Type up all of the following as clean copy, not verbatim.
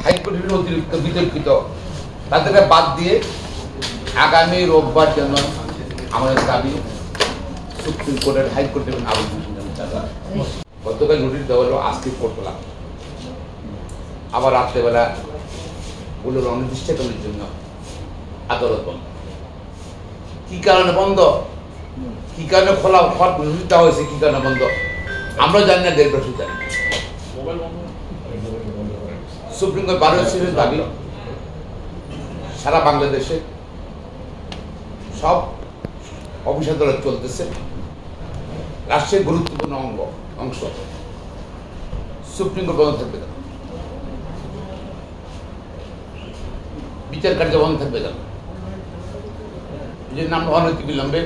হাইকোর্টের অতিরিক্ত বিতর্কিত তাদেরকে বাদ দিয়ে আগামী রোববার জন্য আমাদের দাবি সুপ্রিম কোর্টের হাইকোর্টের আবেদন। গতকাল নোটিশ দেওয়া হলো, আজকে কোর্ট পেলাম, আবার রাত্রেবেলা বলল অনির্দিষ্টকালের জন্য আদালত বন্ধ। কি কারণে বন্ধ, কি কারণে খোলা নোটিশ দেওয়া হয়েছে, কি কারণে বন্ধ আমরা জানি না, দেশবাসী জানি। সুপ্রিম কোর্ট 12 সিরিজ দাবি সারা বাংলাদেশে সব অফিস আদালত চলতেছে, রাষ্ট্রের গুরুত্বপূর্ণ অংশ সুপ্রিম কোর্ট বন্ধ থাকবে কেন, বিচার কার্য বন্ধ থাকবে কেন? যে নাম অনৈতিক বিলম্বে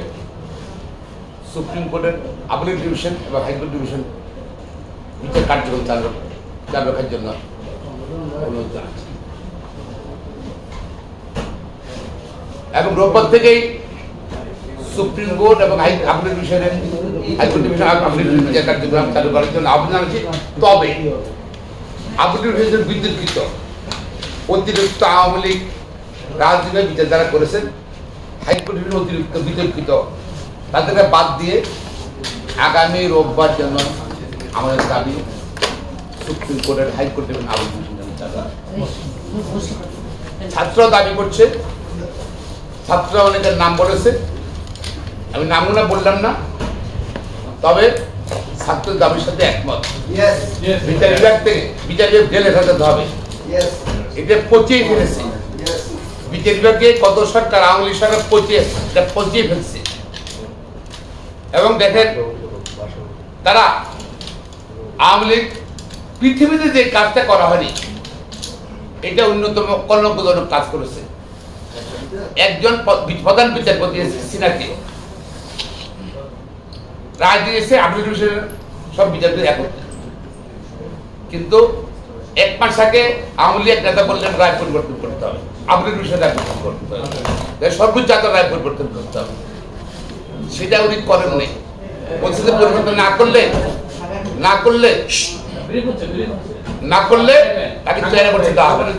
সুপ্রিম কোর্টের আপিল ডিভিশন এবং হাইকোর্ট ডিভিশন বিচার কার্যক্রম চালু রাখার জন্য অনুরোধ জানাচ্ছি। এবং রোববার থেকেই সুপ্রিম কোর্ট এবং আপিল ডিভিশনের হাইকোর্ট ডিভিশন বিচার কার্যক্রম চালু করার জন্য আবেদন জানাচ্ছি। তবে আপিল ডিভিশন বিতর্কিত অতিরিক্ত আওয়ামী লীগ রাজনীতির বিচার যারা করেছেন, হাইকোর্টের অতিরিক্ত বিতর্কিত তাদেরকে বাদ দিয়ে আগামী রোববার জন্য আমাদের দাবি সুপ্রিম কোর্টের হাইকোর্টের আবেদন। ছাত্ররা দাবি করছে, ছাত্ররা অনেকের নাম বলেছে, আমি নামগুলো বললাম না, তবে ছাত্রের দাবির সাথে একমত। বিচার বিভাগ থেকে বিচার বিভাগ জেলে হাজাতে হবে, এটা পচিয়ে ফেলেছে বিচার বিভাগকে। কত সরকার আওয়ামী লীগ সরকার পচিয়ে ফেলছে। এবং দেখেন, তারা আওয়ামী লীগ পৃথিবীতে যে কাজটা করা হয়নি, এটা অন্যতম কলঙ্কজনক কাজ করেছে। একজন প্রধান বিচারপতি সিনাকে রায় দিয়েছে আপিল ডিভিশনের সব বিচারপতি একত্রে, কিন্তু এক মাস আগে আওয়ামী লীগ নেতা বললেন রায় পরিবর্তন করতে হবে, আপিল ডিভিশনের রায় পরিবর্তন করতে হবে, সর্বোচ্চ আদালত রায় পরিবর্তন করতে হবে। সেটা উনি করেন নেই, বলছে যে পরিবর্তন না করলে তাকে 4 বছর দেওয়া হবে না।